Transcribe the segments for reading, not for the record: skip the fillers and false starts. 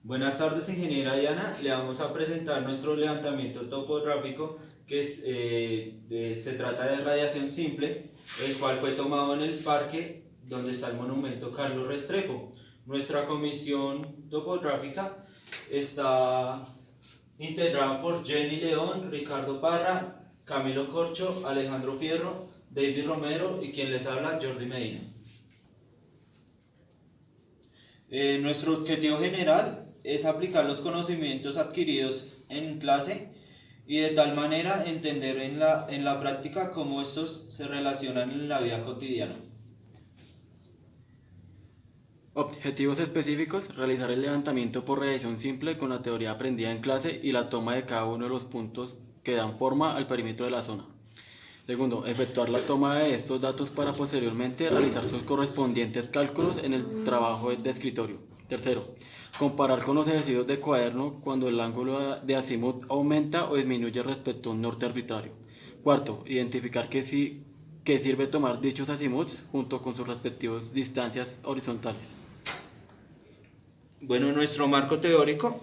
Buenas tardes, ingeniera Diana. Le vamos a presentar nuestro levantamiento topográfico se trata de radiación simple, el cual fue tomado en el parque donde está el monumento Carlos Restrepo. Nuestra comisión topográfica está integrada por Jenny León, Ricardo Parra, Camilo Corcho, Alejandro Fierro, David Romero y quien les habla, Jordi Medina. Nuestro objetivo general es aplicar los conocimientos adquiridos en clase y de tal manera entender en la práctica cómo estos se relacionan en la vida cotidiana. Objetivos específicos: realizar el levantamiento por radiación simple con la teoría aprendida en clase y la toma de cada uno de los puntos que dan forma al perímetro de la zona. Segundo, efectuar la toma de estos datos para posteriormente realizar sus correspondientes cálculos en el trabajo de escritorio. Tercero, comparar con los ejercicios de cuaderno cuando el ángulo de azimut aumenta o disminuye respecto a un norte arbitrario. Cuarto, identificar que sirve tomar dichos azimuts junto con sus respectivas distancias horizontales. Bueno, nuestro marco teórico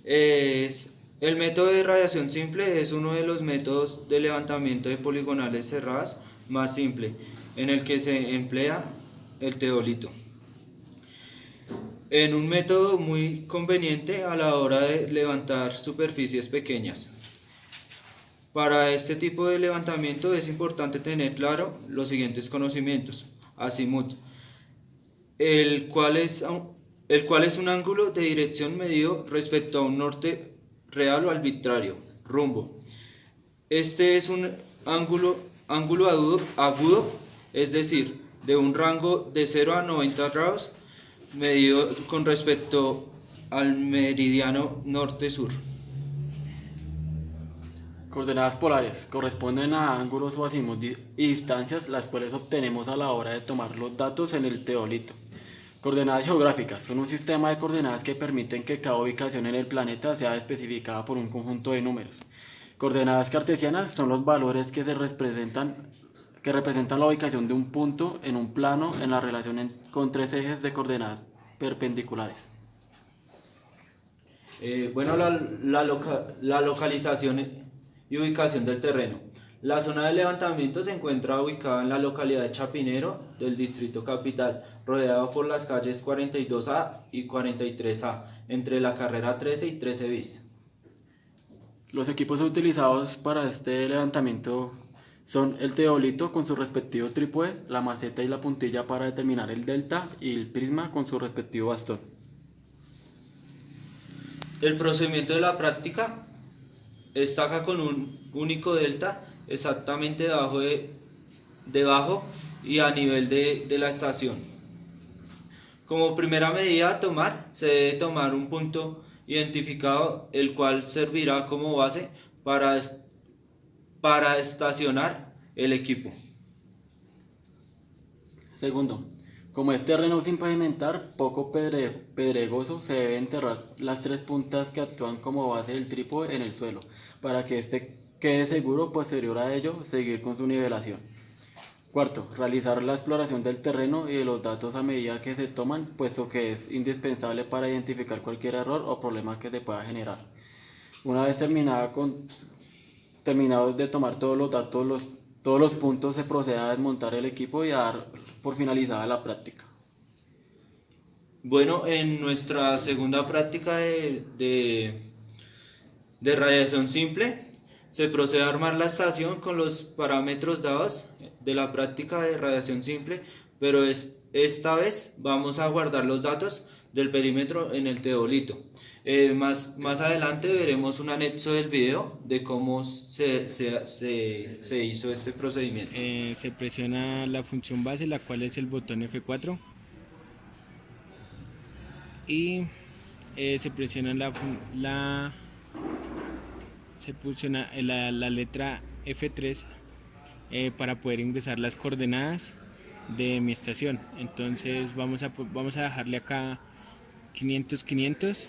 es el método de radiación simple, es uno de los métodos de levantamiento de poligonales cerradas más simple, en el que se emplea el teodolito. En un método muy conveniente a la hora de levantar superficies pequeñas. Para este tipo de levantamiento es importante tener claro los siguientes conocimientos. Azimut, el cual es, el cual es un ángulo de dirección medido respecto a un norte real o arbitrario. Rumbo. Este es un ángulo agudo, es decir, de un rango de 0 a 90 grados medido con respecto al meridiano norte-sur. Coordenadas polares corresponden a ángulos o azimuts y distancias, las cuales obtenemos a la hora de tomar los datos en el teodolito. Coordenadas geográficas son un sistema de coordenadas que permiten que cada ubicación en el planeta sea especificada por un conjunto de números. Coordenadas cartesianas son los valores que representan la ubicación de un punto en un plano en la relación con tres ejes de coordenadas perpendiculares. Bueno, la localización y ubicación del terreno. La zona de levantamiento se encuentra ubicada en la localidad de Chapinero del Distrito Capital, rodeado por las calles 42A y 43A, entre la carrera 13 y 13 bis. Los equipos utilizados para este levantamiento son el teodolito con su respectivo trípode, la maceta y la puntilla para determinar el delta y el prisma con su respectivo bastón. El procedimiento de la práctica estaca con un único delta exactamente debajo y a nivel de la estación. Como primera medida a tomar, se debe tomar un punto identificado, el cual servirá como base para estacionar el equipo. Segundo, como es terreno sin pavimentar, poco pedregoso, se debe enterrar las tres puntas que actúan como base del trípode en el suelo, para que éste quede seguro posterior a ello seguir con su nivelación. Cuarto, realizar la exploración del terreno y de los datos a medida que se toman, puesto que es indispensable para identificar cualquier error o problema que se pueda generar. Una vez terminados de tomar todos los datos, todos los puntos, se procede a desmontar el equipo y a dar por finalizada la práctica. Bueno, en nuestra segunda práctica de radiación simple, se procede a armar la estación con los parámetros dados de la práctica de radiación simple, pero esta vez vamos a guardar los datos del perímetro en el teodolito. Más adelante veremos un anexo del video de cómo se hizo este procedimiento. Se presiona la función base, la cual es el botón F4, y se presiona la letra F3 para poder ingresar las coordenadas de mi estación. Entonces vamos a dejarle acá 500, 500,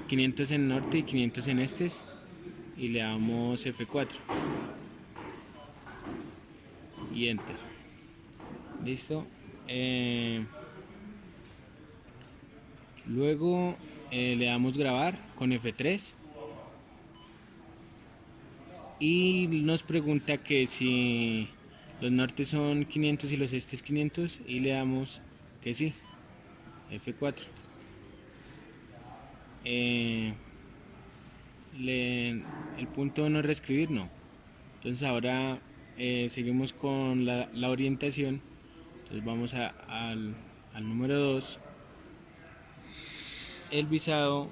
500 en norte y 500 en este, y le damos F4 y enter. Listo. Luego le damos grabar con F3 y nos pregunta que si los nortes son 500 y los estes 500 y le damos que sí, F4. El punto no reescribir, no. Entonces ahora seguimos con la orientación. Entonces vamos al número 2. El visado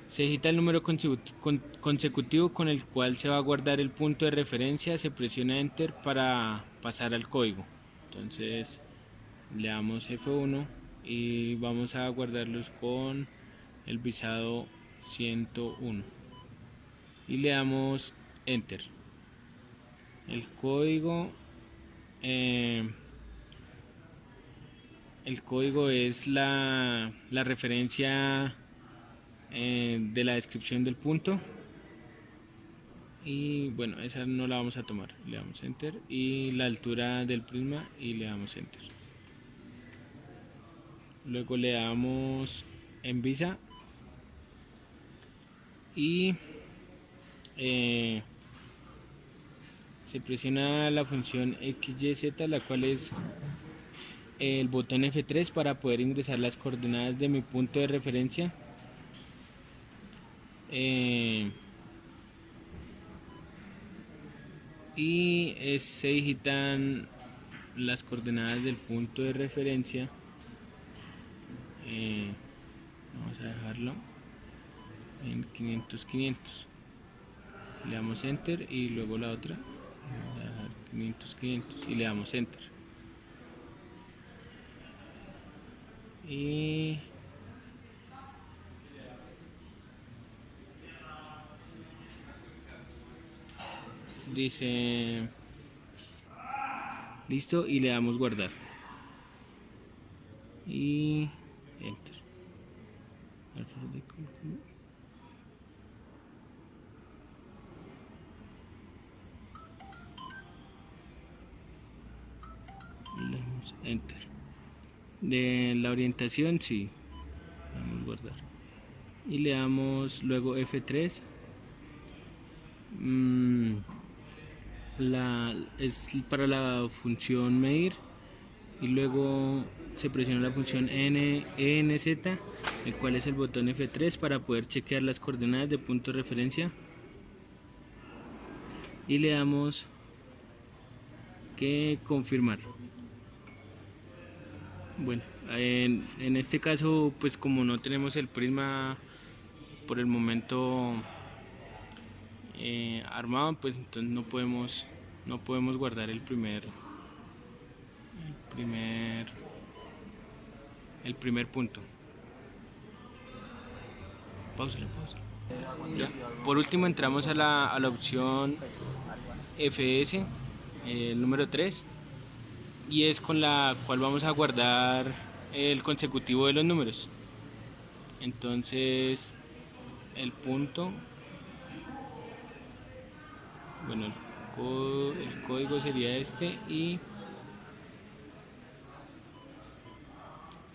se digita el número consecutivo con el cual se va a guardar el punto de referencia, se presiona Enter para pasar al código. Entonces le damos F1 y vamos a guardarlos con el visado 101 y le damos Enter. El código es la referencia de la descripción del punto y bueno, esa no la vamos a tomar, le damos Enter, y la altura del prisma y le damos Enter. Luego le damos en visa y se presiona la función XYZ, la cual es el botón F3 para poder ingresar las coordenadas de mi punto de referencia. Se digitan las coordenadas del punto de referencia. Vamos a dejarlo en 500 le damos Enter y luego la otra vamos a dejar 500 y le damos Enter y dice listo y le damos guardar y Enter. Error de cálculo. Le damos Enter. De la orientación sí, le damos guardar y le damos luego F3. Es para la función medir y luego se presiona la función ENZ, el cual es el botón F3 para poder chequear las coordenadas de punto de referencia y le damos que confirmar. Bueno, en este caso pues como no tenemos el prisma por el momento armado, pues entonces no podemos guardar el primer punto. Pausale. Ya. Por último entramos a la opción FS, el número 3, y es con la cual vamos a guardar el consecutivo de los números. Entonces el punto, bueno, el código sería este y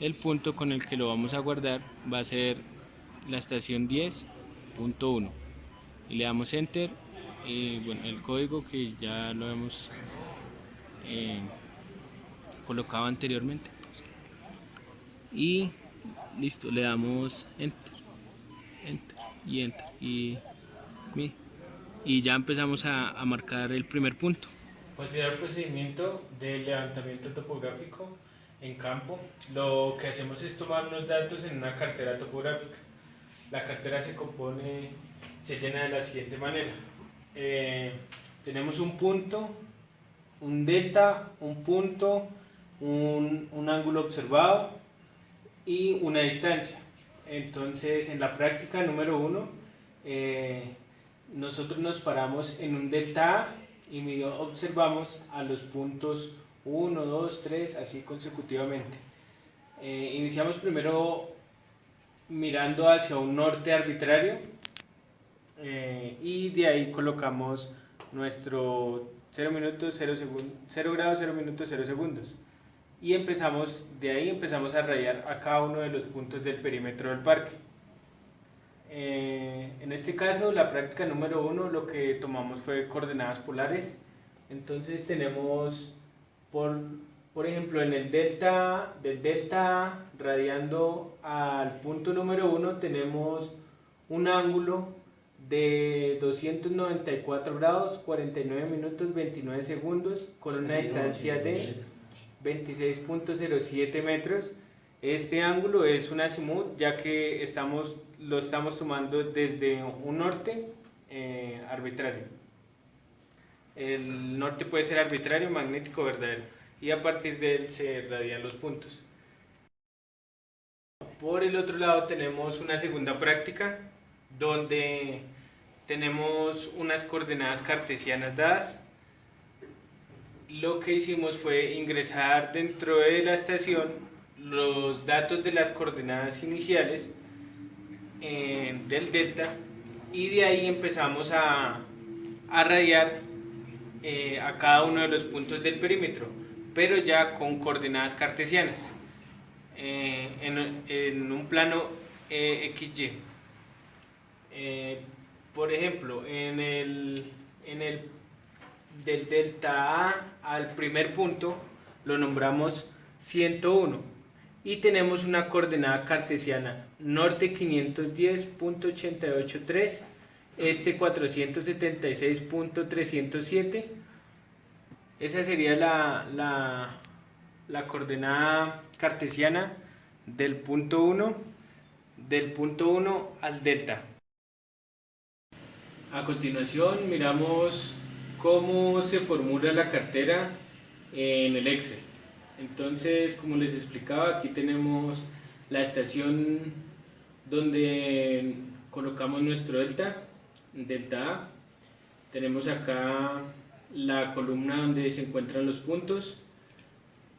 el punto con el que lo vamos a guardar va a ser la estación 10.1 y le damos Enter y bueno, el código que ya lo hemos colocado anteriormente y listo, le damos Enter y Enter y ya empezamos a marcar el primer punto. Posterior al procedimiento de levantamiento topográfico en campo, lo que hacemos es tomar unos datos en una cartera topográfica. La cartera se llena de la siguiente manera. Tenemos un punto, un delta, un punto, un ángulo observado y una distancia. Entonces, en la práctica número 1, nosotros nos paramos en un delta A y observamos a los puntos 1, 2, 3, así consecutivamente. Iniciamos primero mirando hacia un norte arbitrario y de ahí colocamos nuestro 0 minutos 0 segundos, 0 grados 0 minutos 0 segundos. y de ahí empezamos a rayar a cada uno de los puntos del perímetro del parque. En este caso, la práctica número 1, lo que tomamos fue coordenadas polares. Entonces tenemos, por ejemplo, en el delta, del delta A, radiando al punto número 1, tenemos un ángulo de 294 grados, 49 minutos, 29 segundos, con una distancia de 26.07 metros. Este ángulo es un azimut, ya que lo estamos tomando desde un norte arbitrario. El norte puede ser arbitrario, magnético, verdadero, y a partir de él se radian los puntos. Por el otro lado tenemos una segunda práctica, donde tenemos unas coordenadas cartesianas dadas. Lo que hicimos fue ingresar dentro de la estación los datos de las coordenadas iniciales del delta, y de ahí empezamos a radiar a cada uno de los puntos del perímetro, pero ya con coordenadas cartesianas en un plano XY. Por ejemplo, en el del delta A al primer punto lo nombramos 101 y tenemos una coordenada cartesiana: norte 510.883, este 476.307. Esa sería la coordenada cartesiana del punto 1 al delta. A continuación miramos cómo se formula la cartera en el Excel. Entonces, como les explicaba, aquí tenemos la estación donde colocamos nuestro delta A. Tenemos acá la columna donde se encuentran los puntos.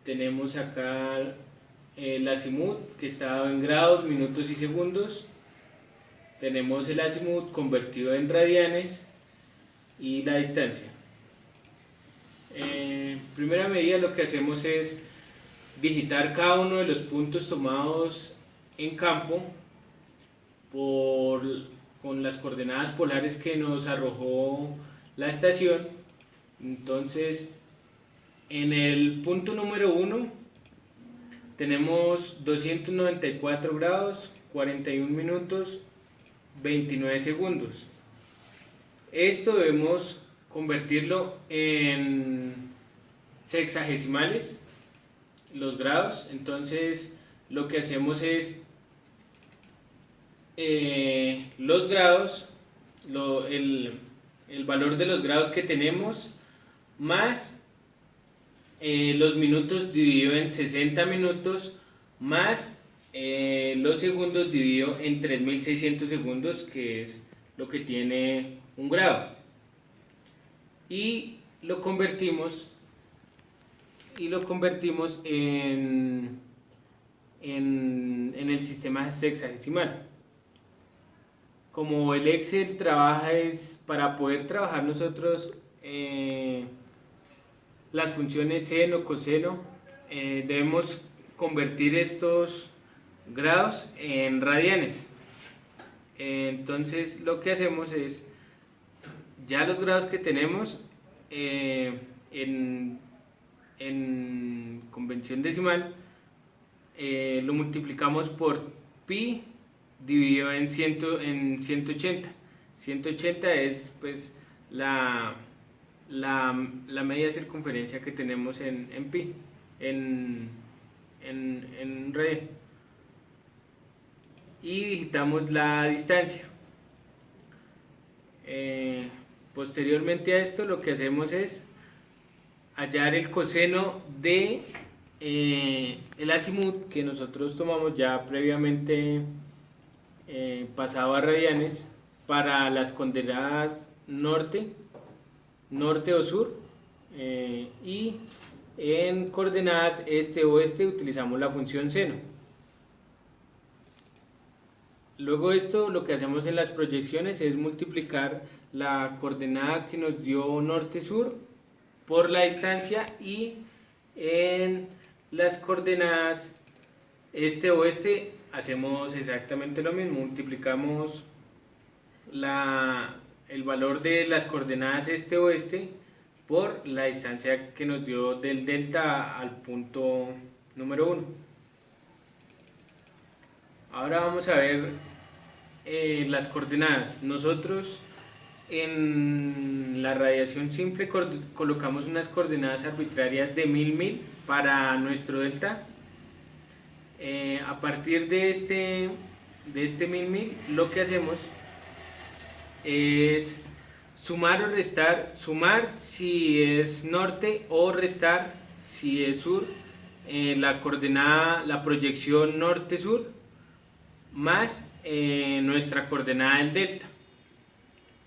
Tenemos acá el azimut, que está en grados, minutos y segundos. Tenemos el azimut convertido en radianes y la distancia. Primera medida, lo que hacemos es digitar cada uno de los puntos tomados en campo con las coordenadas polares que nos arrojó la estación. Entonces, en el punto número 1 tenemos 294 grados, 41 minutos, 29 segundos. Esto debemos convertirlo en sexagesimales, los grados. Entonces lo que hacemos es los grados, el valor de los grados que tenemos más los minutos dividido en 60 minutos más los segundos dividido en 3600 segundos, que es lo que tiene un grado, y lo convertimos en el sistema sexagesimal. Como el Excel trabaja para poder trabajar nosotros las funciones seno, coseno, debemos convertir estos grados en radianes. Entonces lo que hacemos es, ya los grados que tenemos en convención decimal, lo multiplicamos por pi dividido en 180. 180 es pues la media de circunferencia que tenemos en pi, en radio, y digitamos la distancia. Posteriormente a esto, lo que hacemos es hallar el coseno de el azimut que nosotros tomamos ya previamente pasado a radianes para las coordenadas norte o sur, y en coordenadas este o oeste utilizamos la función seno. Luego esto, lo que hacemos en las proyecciones es multiplicar la coordenada que nos dio norte-sur por la distancia, y en las coordenadas este-oeste, hacemos exactamente lo mismo, multiplicamos el valor de las coordenadas este-oeste por la distancia que nos dio del delta al punto número 1. Ahora vamos a ver las coordenadas. Nosotros en la radiación simple colocamos unas coordenadas arbitrarias de 1000 para nuestro delta. A partir de este 1000 lo que hacemos es sumar o restar, sumar si es norte o restar si es sur, la coordenada, la proyección norte-sur más nuestra coordenada del delta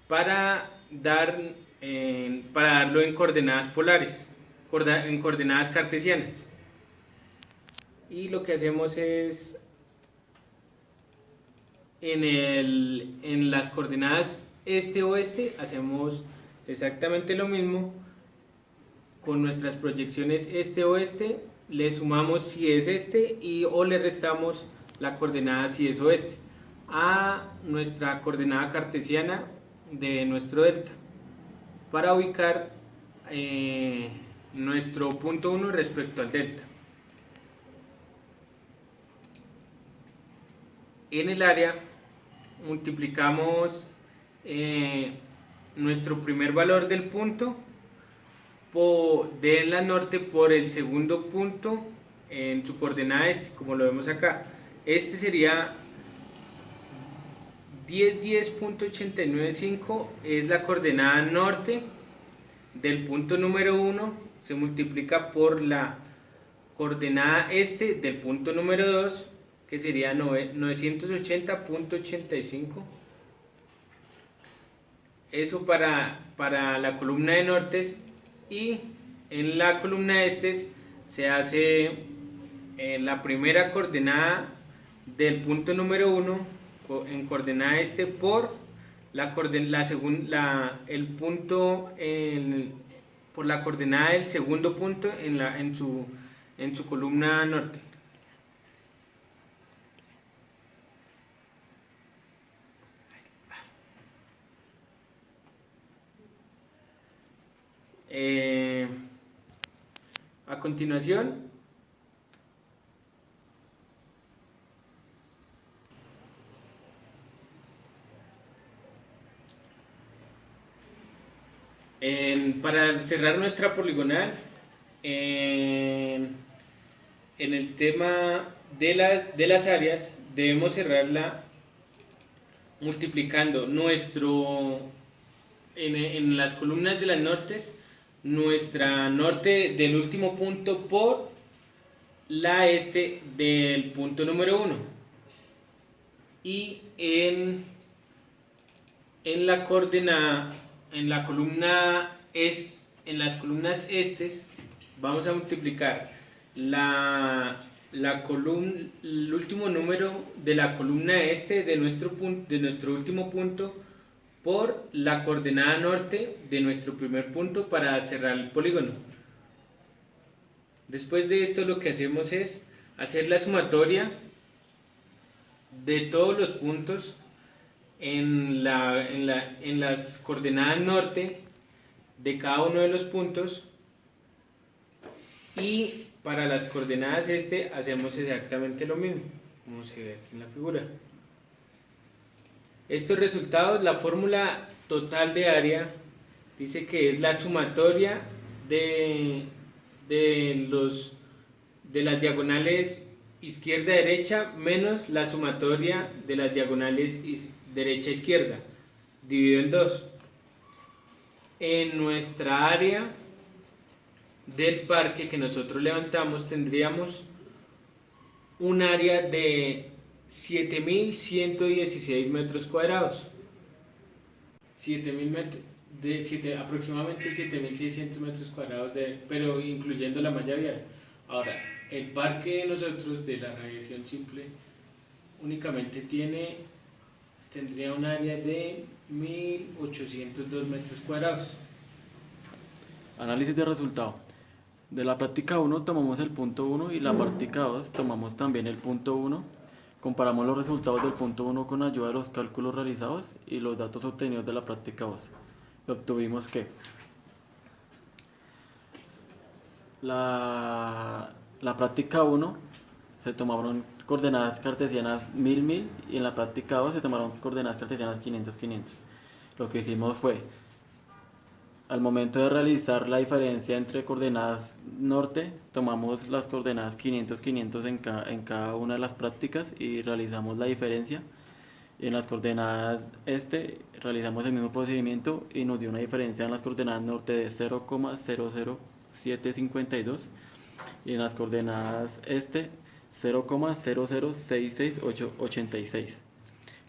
para darlo en coordenadas polares, en coordenadas cartesianas. Y lo que hacemos es en las coordenadas este-oeste hacemos exactamente lo mismo. Con nuestras proyecciones este-oeste le sumamos si es este o le restamos la coordenada si es oeste a nuestra coordenada cartesiana de nuestro delta para ubicar nuestro punto 1 respecto al delta. En el área multiplicamos nuestro primer valor del punto de la norte por el segundo punto en su coordenada este, como lo vemos acá. Este sería 1010.895, es la coordenada norte del punto número 1, se multiplica por la coordenada este del punto número 2, que sería 980.85. Eso para la columna de nortes, y en la columna de estes se hace la primera coordenada del punto número 1 en coordenada este por el punto por la coordenada del segundo punto en su columna norte. A continuación para cerrar nuestra poligonal en el tema de las áreas, debemos cerrarla multiplicando en las columnas de las nortes, nuestra norte del último punto por la este del punto número 1, y en la coordenada, en las columnas estes vamos a multiplicar el último número de la columna este de nuestro último punto por la coordenada norte de nuestro primer punto para cerrar el polígono. Después de esto lo que hacemos es hacer la sumatoria de todos los puntos en las coordenadas norte de cada uno de los puntos, y para las coordenadas este hacemos exactamente lo mismo, como se ve aquí en la figura. Estos resultados, la fórmula total de área dice que es la sumatoria de las diagonales izquierda-derecha menos la sumatoria de las diagonales derecha-izquierda, dividido en 2. En nuestra área del parque que nosotros levantamos tendríamos un área de 7.116 metros cuadrados, aproximadamente 7.600 metros cuadrados, pero incluyendo la malla vial. Ahora, el parque de nosotros de la radiación simple únicamente tendría un área de 1.802 metros cuadrados. Análisis de resultado. De la práctica 1 tomamos el punto 1 y la práctica 2 tomamos también el punto 1. Comparamos los resultados del punto 1 con ayuda de los cálculos realizados y los datos obtenidos de la práctica 2. Y obtuvimos que la práctica 1 se tomaron coordenadas cartesianas 1000 y en la práctica 2 se tomaron coordenadas cartesianas 500. Lo que hicimos fue, al momento de realizar la diferencia entre coordenadas norte, tomamos las coordenadas 500 en cada una de las prácticas y realizamos la diferencia. Y en las coordenadas este realizamos el mismo procedimiento y nos dio una diferencia en las coordenadas norte de 0,00752 y en las coordenadas este 0,0066886.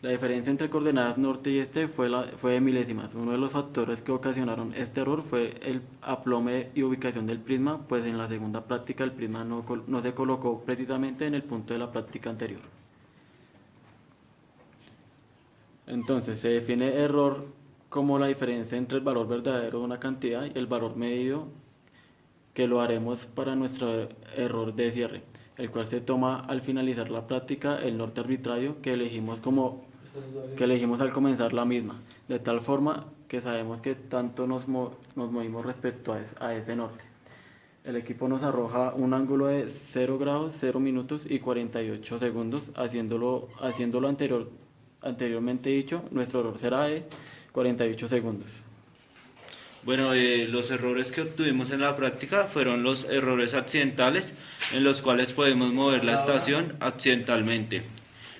La diferencia entre coordenadas norte y este fue de milésimas. Uno de los factores que ocasionaron este error fue el aplome y ubicación del prisma, pues en la segunda práctica el prisma no se colocó precisamente en el punto de la práctica anterior. Entonces se define error como la diferencia entre el valor verdadero de una cantidad y el valor medido, que lo haremos para nuestro error de cierre, el cual se toma al finalizar la práctica el norte arbitrario que elegimos al comenzar la misma, de tal forma que sabemos que tanto nos movimos respecto a ese norte. El equipo nos arroja un ángulo de 0 grados, 0 minutos y 48 segundos. Haciéndolo anteriormente dicho, nuestro error será de 48 segundos. Bueno, los errores que obtuvimos en la práctica fueron los errores accidentales, en los cuales podemos mover la estación accidentalmente.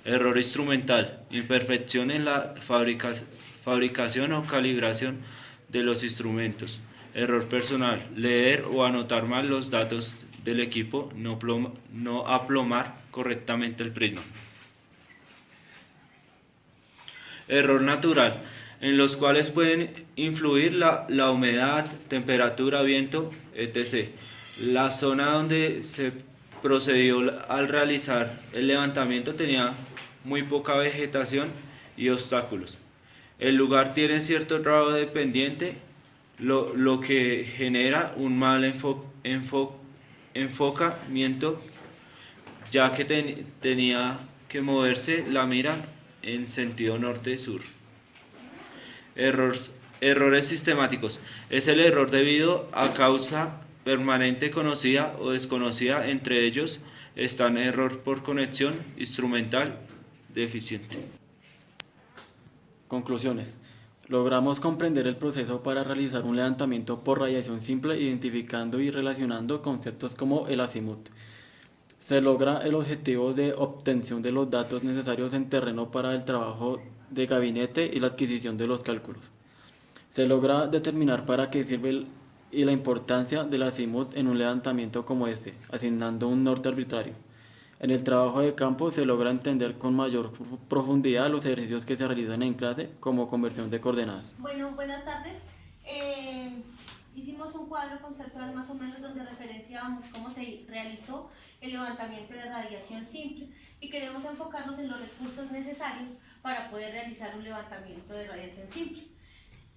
Error instrumental, imperfección en la fabricación o calibración de los instrumentos. Error personal, leer o anotar mal los datos del equipo, no aplomar correctamente el prisma. Error natural, en los cuales pueden influir la humedad, temperatura, viento, etc. La zona donde se procedió al realizar el levantamiento tenía muy poca vegetación y obstáculos. El lugar tiene cierto grado de pendiente, lo que genera un mal enfocamiento, ya que tenía que moverse la mira en sentido norte-sur. Errores sistemáticos. Es el error debido a causa permanente conocida o desconocida. Entre ellos están error por conexión instrumental deficiente. Conclusiones. Logramos comprender el proceso para realizar un levantamiento por radiación simple, identificando y relacionando conceptos como el azimut. Se logra el objetivo de obtención de los datos necesarios en terreno para el trabajo de gabinete y la adquisición de los cálculos. Se logra determinar para qué sirve y la importancia del azimut en un levantamiento como este, asignando un norte arbitrario. En el trabajo de campo se logra entender con mayor profundidad los ejercicios que se realizan en clase, como conversión de coordenadas. Bueno, buenas tardes. Hicimos un cuadro conceptual más o menos donde referenciábamos cómo se realizó el levantamiento de radiación simple y queremos enfocarnos en los recursos necesarios para poder realizar un levantamiento de radiación simple.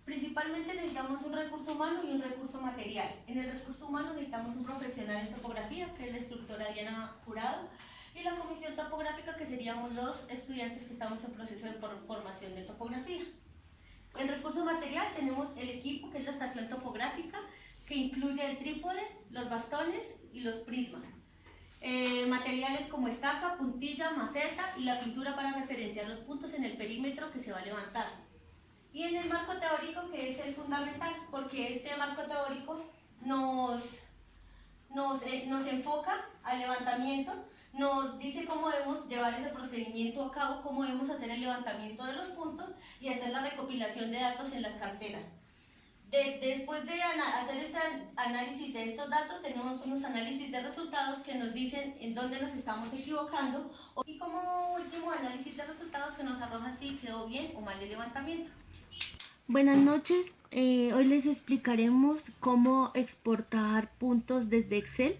Principalmente necesitamos un recurso humano y un recurso material. En el recurso humano necesitamos un profesional en topografía, que es la instructora Diana Jurado, y la comisión topográfica, que seríamos los estudiantes que estamos en proceso de formación de topografía. En recurso material tenemos el equipo, que es la estación topográfica, que incluye el trípode, los bastones y los prismas. Materiales como estaca, puntilla, maceta y la pintura para referenciar los puntos en el perímetro que se va a levantar. Y en el marco teórico, que es el fundamental, porque este marco teórico nos enfoca al levantamiento, nos dice cómo debemos llevar ese procedimiento a cabo, cómo debemos hacer el levantamiento de los puntos y hacer la recopilación de datos en las carteras. Después de hacer este análisis de estos datos, tenemos unos análisis de resultados que nos dicen en dónde nos estamos equivocando, y como último análisis de resultados que nos arroja si quedó bien o mal el levantamiento. Buenas noches, hoy les explicaremos cómo exportar puntos desde Excel,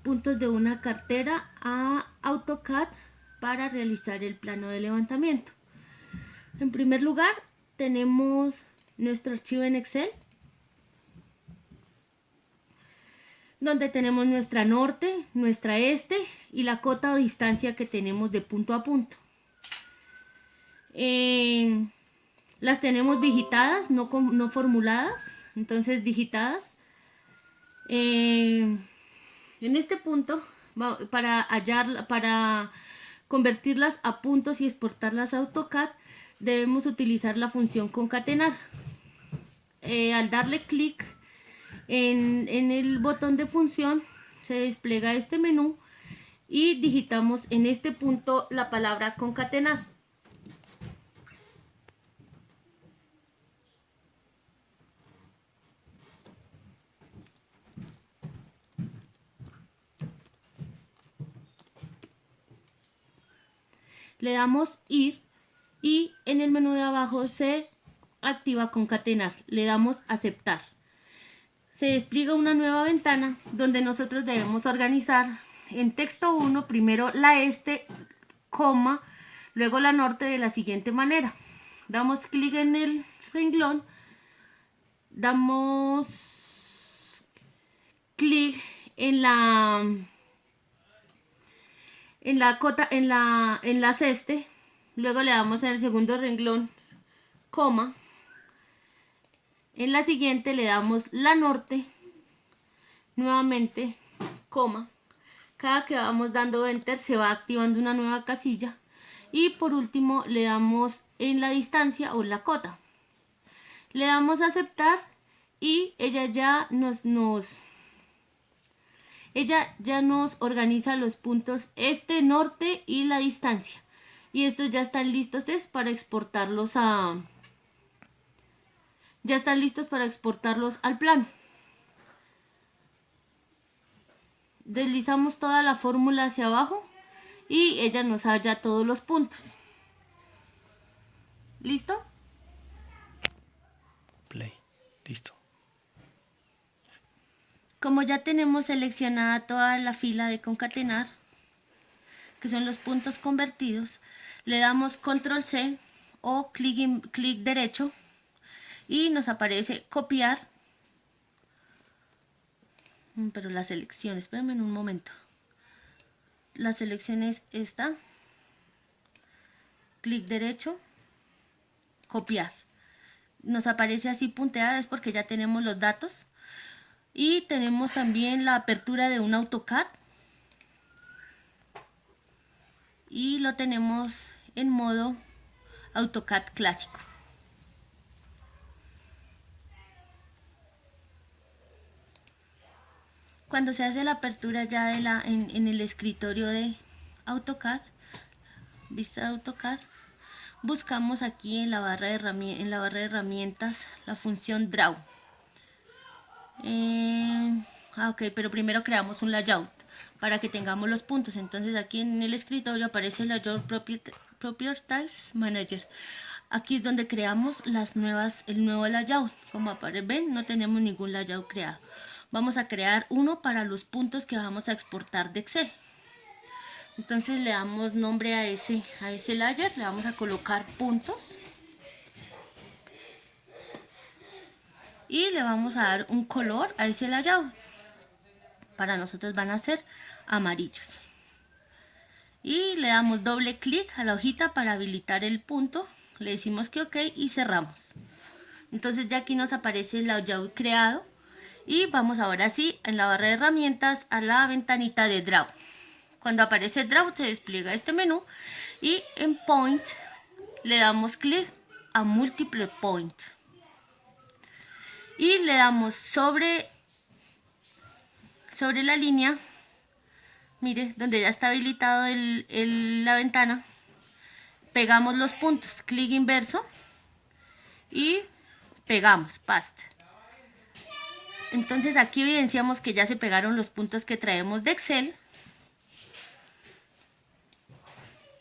puntos de una cartera a AutoCAD para realizar el plano de levantamiento. En primer lugar, tenemos nuestro archivo en Excel. donde tenemos nuestra norte, nuestra este y la cota o distancia que tenemos de punto a punto. Las tenemos digitadas, no formuladas, entonces digitadas. En este punto, para convertirlas a puntos y exportarlas a AutoCAD, debemos utilizar la función concatenar. Al darle clic en el botón de función, se despliega este menú y digitamos en este punto la palabra concatenar. Le damos ir y en el menú de abajo se activa concatenar. Le damos aceptar. Se despliega una nueva ventana donde nosotros debemos organizar en texto 1 primero la este, coma, luego la norte de la siguiente manera. Damos clic en el renglón, damos clic en la cota, en la ceste, luego le damos en el segundo renglón, coma, en la siguiente le damos la norte, nuevamente, coma. Cada que vamos dando enter se va activando una nueva casilla y por último le damos en la distancia o la cota. Le damos a aceptar y ella ya nos organiza los puntos este, norte y la distancia. Y estos ya están listos para exportarlos al plano. Deslizamos toda la fórmula hacia abajo y ella nos halla todos los puntos. ¿Listo? Play. Listo. Como ya tenemos seleccionada toda la fila de concatenar, que son los puntos convertidos, le damos control C o clic derecho y nos aparece copiar. Pero la selección, espérenme un momento. La selección es esta. Clic derecho, copiar. Nos aparece así punteada, es porque ya tenemos los datos. Y tenemos también la apertura de un AutoCAD. Y lo tenemos en modo AutoCAD clásico. Cuando se hace la apertura ya en el escritorio de AutoCAD, vista de AutoCAD, buscamos aquí en la barra de herramientas la función Draw. Ok, pero primero creamos un layout para que tengamos los puntos. Entonces aquí en el escritorio aparece el Layout Properties Manager. Aquí es donde creamos el nuevo layout. Como ven, no tenemos ningún layout creado. Vamos a crear uno para los puntos que vamos a exportar de Excel. Entonces le damos nombre a ese layer, le vamos a colocar puntos. Y le vamos a dar un color a ese layout. Para nosotros van a ser amarillos. Y le damos doble clic a la hojita para habilitar el punto. Le decimos que ok y cerramos. Entonces ya aquí nos aparece el layout creado. Y vamos ahora sí en la barra de herramientas a la ventanita de Draw. Cuando aparece Draw se despliega este menú y en Point le damos clic a Multiple Point. Y le damos sobre la línea, mire, donde ya está habilitado la ventana, pegamos los puntos, clic inverso y pegamos, paste. Entonces aquí evidenciamos que ya se pegaron los puntos que traemos de Excel.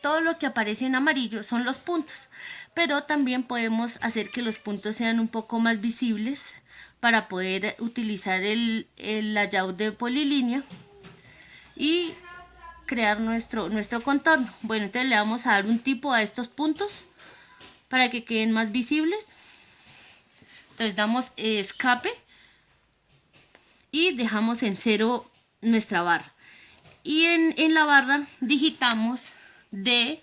Todo lo que aparece en amarillo son los puntos, pero también podemos hacer que los puntos sean un poco más visibles para poder utilizar el layout de polilínea y crear nuestro contorno. Bueno, entonces le vamos a dar un tipo a estos puntos para que queden más visibles. Entonces damos escape y dejamos en 0 nuestra barra. Y en la barra digitamos D,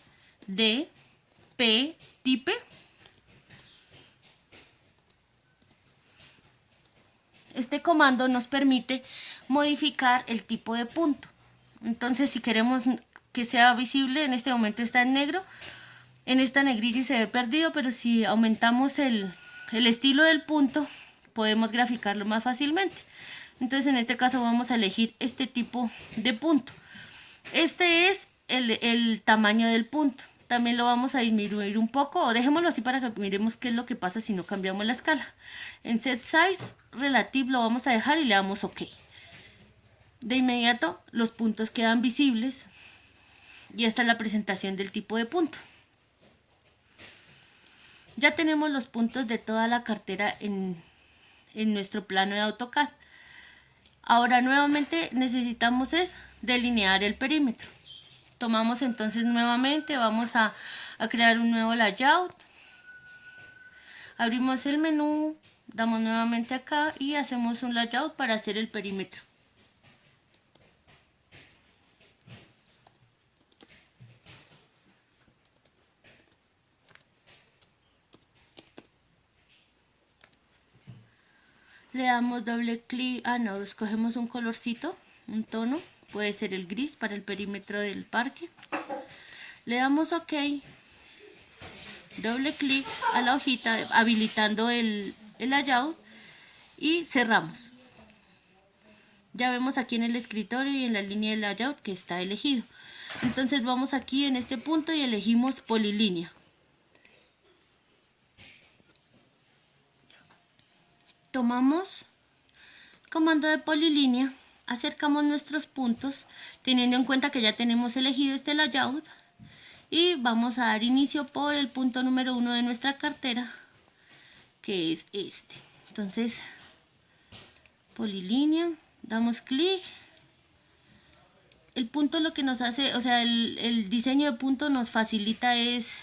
P, tipe. Este comando nos permite modificar el tipo de punto. Entonces, si queremos que sea visible, en este momento está en negro, en esta negrilla y se ve perdido, pero si aumentamos el estilo del punto, podemos graficarlo más fácilmente. Entonces, en este caso vamos a elegir este tipo de punto. Este es el tamaño del punto. También lo vamos a disminuir un poco, o dejémoslo así para que miremos qué es lo que pasa si no cambiamos la escala. En Set Size Relative lo vamos a dejar y le damos OK. De inmediato los puntos quedan visibles y esta es la presentación del tipo de punto. Ya tenemos los puntos de toda la cartera en nuestro plano de AutoCAD. Ahora nuevamente necesitamos delinear el perímetro. Tomamos entonces nuevamente, vamos a crear un nuevo layout. Abrimos el menú, damos nuevamente acá y hacemos un layout para hacer el perímetro. Le damos doble clic, escogemos un colorcito, un tono, puede ser el gris para el perímetro del parque. Le damos OK, doble clic a la hojita habilitando el layout y cerramos. Ya vemos aquí en el escritorio y en la línea del layout que está elegido. Entonces vamos aquí en este punto y elegimos polilínea. Tomamos comando de polilínea, acercamos nuestros puntos teniendo en cuenta que ya tenemos elegido este layout y vamos a dar inicio por el punto número 1 de nuestra cartera, que es este. Entonces, polilínea, damos clic. El punto lo que nos hace, o sea, el diseño de punto nos facilita es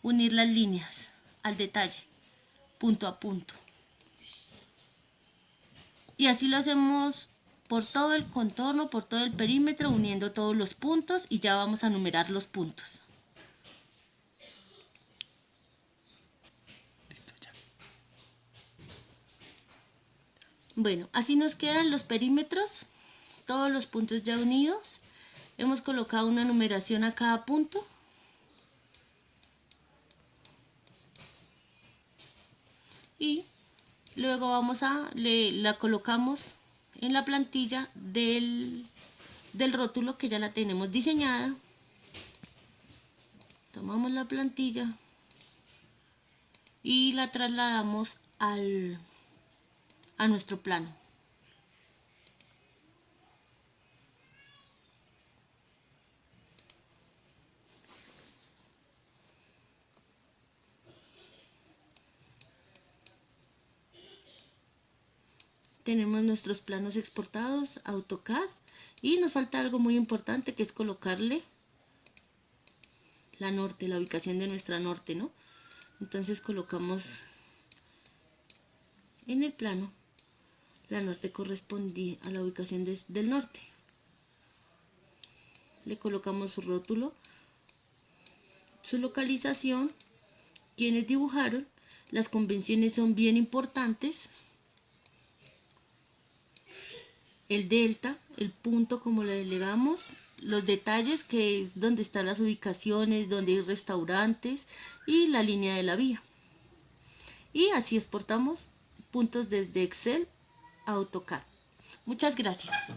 unir las líneas al detalle, punto a punto. Y así lo hacemos por todo el contorno, por todo el perímetro, uniendo todos los puntos y ya vamos a numerar los puntos. Listo, ya. Bueno, así nos quedan los perímetros, todos los puntos ya unidos. Hemos colocado una numeración a cada punto. Y luego la colocamos en la plantilla del rótulo que ya la tenemos diseñada. Tomamos la plantilla y la trasladamos a nuestro plano. Tenemos nuestros planos exportados a AutoCAD y nos falta algo muy importante, que es colocarle la ubicación de nuestra norte, ¿no? Entonces colocamos en el plano la norte corresponde a la ubicación del norte. Le colocamos su rótulo, su localización, quienes dibujaron, las convenciones son bien importantes. El delta, el punto como lo delegamos, los detalles que es donde están las ubicaciones, donde hay restaurantes y la línea de la vía. Y así exportamos puntos desde Excel a AutoCAD. Muchas gracias.